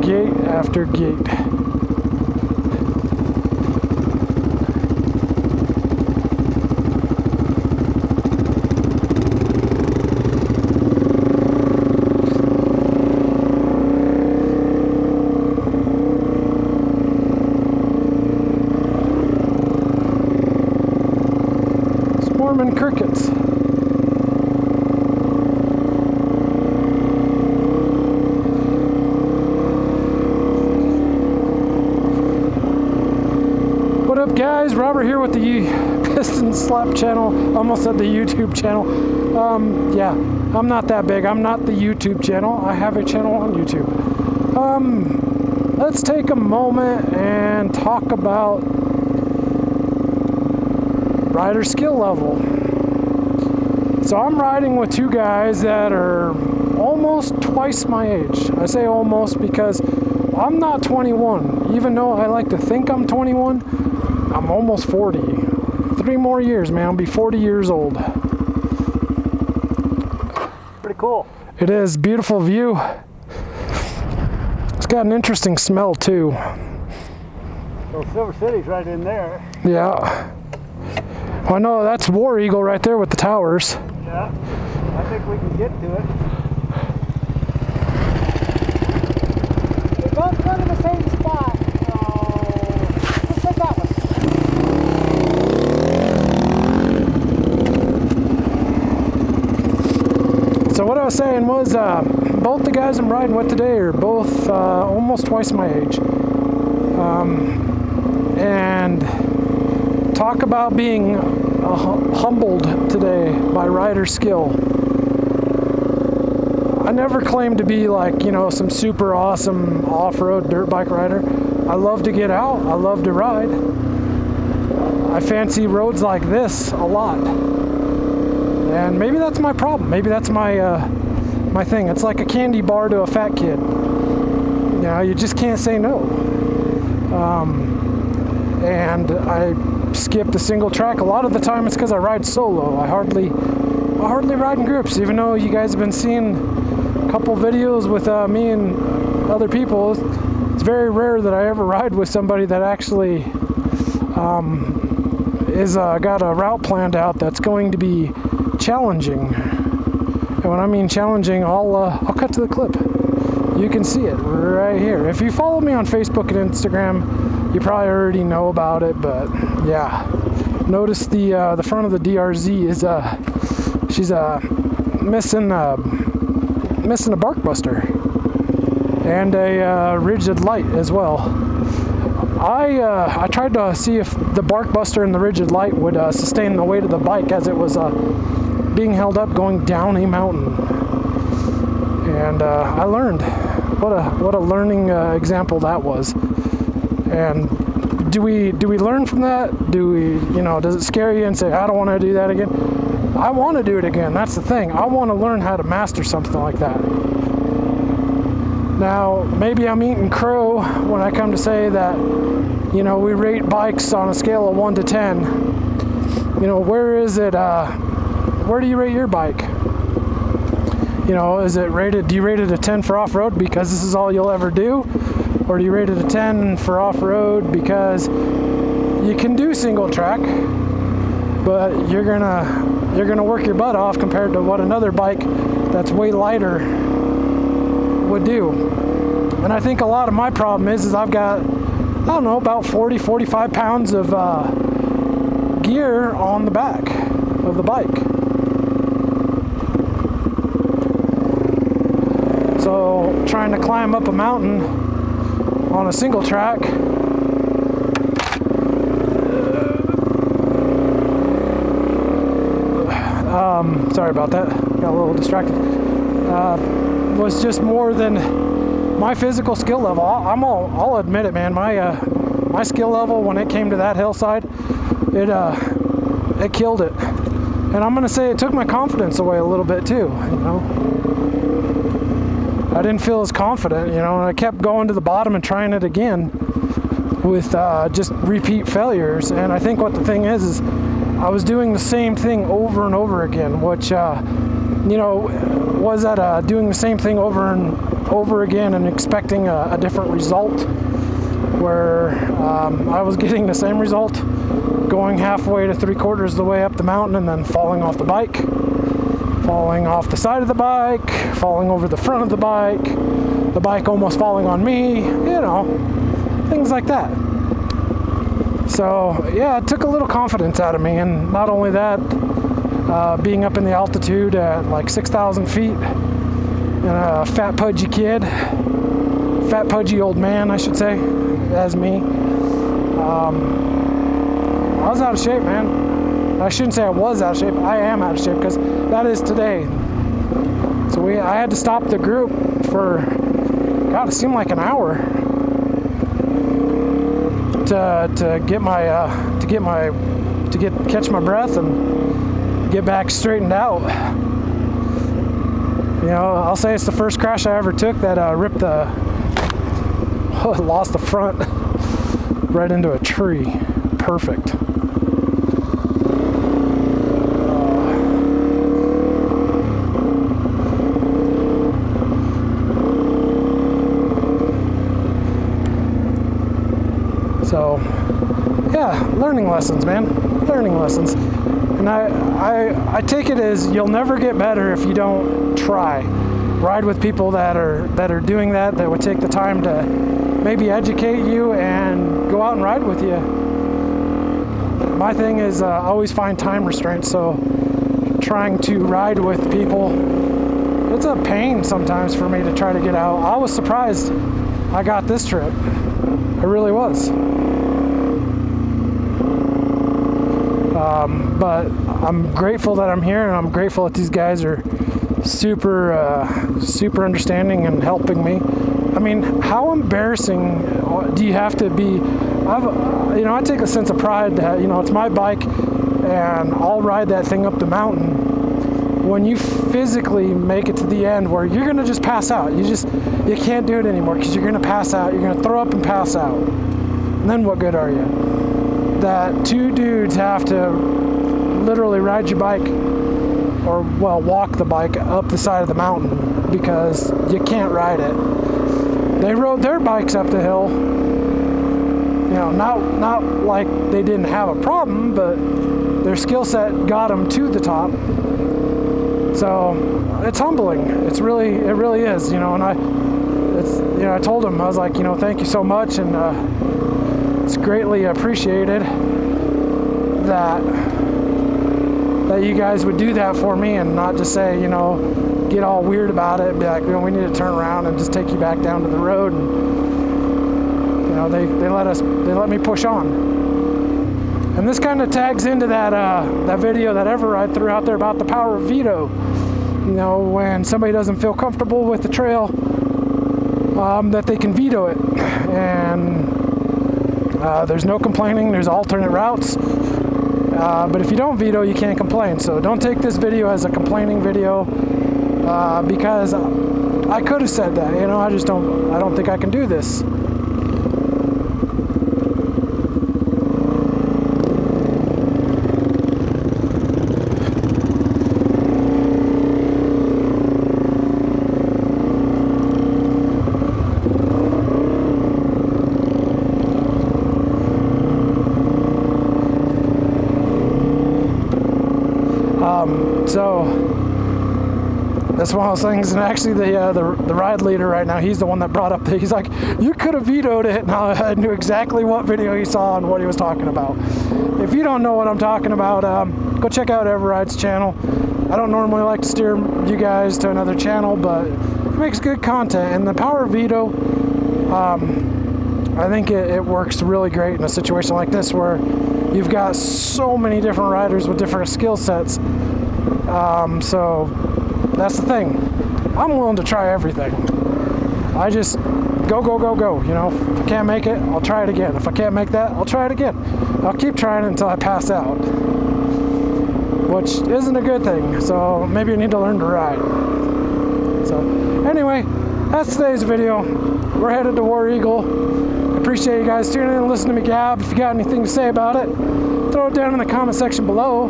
gate after gate. Swarming crickets. What up, guys? Robert here with the Piston Slap channel. Almost said the YouTube channel. Yeah, I'm not that big. I'm not the YouTube channel. I have a channel on YouTube. Let's take a moment and talk about rider skill level. So I'm riding with two guys that are almost twice my age. I say almost because I'm not 21. Even though I like to think I'm 21, I'm almost 40. 3 more years, man. I'll be 40 years old. Pretty cool. It is. Beautiful view. It's got an interesting smell too. So Silver City's right in there. Yeah. Well, I know that's WarEagle right there with the towers. Yeah. I think we can get to it. They both go to the same spot. So let's take that one. So what I was saying was, both the guys I'm riding with today are both almost twice my age. And talk about being humbled today by rider skill. I never claimed to be like, you know, some super awesome off-road dirt bike rider. I love to get out. I love to ride. I fancy roads like this a lot. And maybe that's my problem. Maybe that's my my thing. It's like a candy bar to a fat kid. You know, you just can't say no. And I skip the single track. A lot of the time it's because I ride solo. I hardly ride in groups, even though you guys have been seeing a couple videos with me and other people. It's very rare that I ever ride with somebody that actually is got a route planned out that's going to be challenging. And when I mean challenging, I'll cut to the clip. You can see it right here. If you follow me on Facebook and Instagram, you probably already know about it, but yeah. Notice the front of the DRZ is she's missing a bark buster and a rigid light as well. I tried to see if the bark buster and the rigid light would sustain the weight of the bike as it was being held up going down a mountain, and I learned what a learning example that was. And do we learn from that? Do we, you know, does it scare you and say, I don't want to do that again? I want to do it again. That's the thing. I want to learn how to master something like that. Now, maybe I'm eating crow when I come to say that, you know, we rate bikes on a scale of 1 to 10. You know, where is it, where do you rate your bike? You know, is it rated, do you rate it a 10 for off-road because this is all you'll ever do? Or do you rate it a 10 for off-road because you can do single track, but you're gonna work your butt off compared to what another bike that's way lighter would do? And I think a lot of my problem is I've got, I don't know, about 40-45 pounds of gear on the back of the bike. So trying to climb up a mountain on a single track, sorry about that, got a little distracted, was just more than my physical skill level. I'll admit it, man. My skill level when it came to that hillside, it killed it. And I'm gonna say it took my confidence away a little bit too, you know. I didn't feel as confident, you know, and I kept going to the bottom and trying it again with just repeat failures. And I think what the thing is I was doing the same thing over and over again, which, you know, was that doing the same thing over and over again and expecting a different result, where I was getting the same result, going halfway to 3/4 of the way up the mountain and then falling off the bike, falling off the side of the bike, falling over the front of the bike almost falling on me, things like that. So yeah, it took a little confidence out of me, and not only that, being up in the altitude at like 6,000 feet, and a fat pudgy old man, I should say, as me, I was out of shape, man. I shouldn't say I was out of shape. I am out of shape, because that is today. So I had to stop the group for, God, it seemed like an hour to catch my breath and get back straightened out. I'll say it's the first crash I ever took that lost the front right into a tree. Perfect. So, yeah, learning lessons, man. Learning lessons. And I take it as you'll never get better if you don't try. Ride with people that are doing that would take the time to maybe educate you and go out and ride with you. My thing is always find time restraints, so trying to ride with people, it's a pain sometimes for me to try to get out. I was surprised I got this trip. I really was. But I'm grateful that I'm here, and I'm grateful that these guys are super understanding and helping me. I mean, how embarrassing do you have to be? I take a sense of pride that, it's my bike and I'll ride that thing up the mountain. When you physically make it to the end where you're going to just pass out, you can't do it anymore because you're going to pass out. You're going to throw up and pass out. And then what good are you? That two dudes have to literally ride your bike, or walk the bike up the side of the mountain because you can't ride it. They rode their bikes up the hill, not like they didn't have a problem, but their skill set got them to the top. So it's humbling. It really is, and I told them, I was like, thank you so much, and it's greatly appreciated that you guys would do that for me and not just say, get all weird about it and be like, we need to turn around and just take you back down to the road. And they let me push on. And this kind of tags into that video that Everride threw out there about the power of veto. When somebody doesn't feel comfortable with the trail, that they can veto it. And there's no complaining, there's alternate routes. But if you don't veto, you can't complain. So don't take this video as a complaining video, because I could have said that, I don't think I can do this. So that's one of those things, and actually the ride leader right now, he's the one that brought up he's like, you could have vetoed it, and I knew exactly what video he saw and what he was talking about. If you don't know what I'm talking about, go check out Everride's channel. I don't normally like to steer you guys to another channel, but it makes good content, and the power of veto, I think it works really great in a situation like this where you've got so many different riders with different skill sets. So that's the thing. I'm willing to try everything. I just go. If I can't make it, I'll try it again. If I can't make that, I'll try it again. I'll keep trying until I pass out, which isn't a good thing. So maybe you need to learn to ride. So anyway, that's today's video. We're headed to WarEagle. appreciate you guys tuning in and listening to me gab. If you got anything to say about it, throw it down in the comment section below.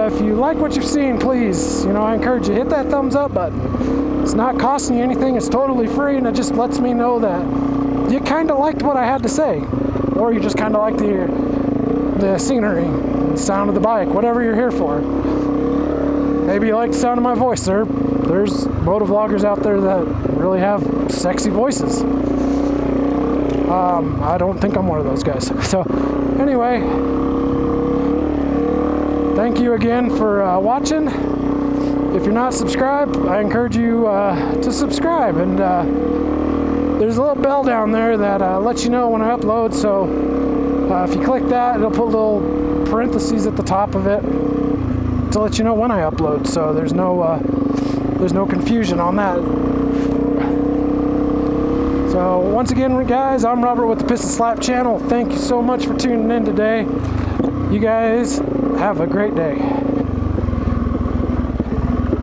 If you like what you've seen, please, I encourage you, hit that thumbs up button. It's not costing you anything. It's totally free, and it just lets me know that you kind of liked what I had to say, or you just kind of like the scenery, the sound of the bike, whatever you're here for. Maybe you like the sound of my voice. There's motovloggers out there that really have sexy voices. I don't think I'm one of those guys. So anyway, thank you again for watching. If you're not subscribed, I encourage you to subscribe. And there's a little bell down there that lets you know when I upload. So if you click that, it'll put little parentheses at the top of it to let you know when I upload. So there's no confusion on that. So once again, guys, I'm Robert with the Piston Slap channel. Thank you so much for tuning in today. You guys have a great day.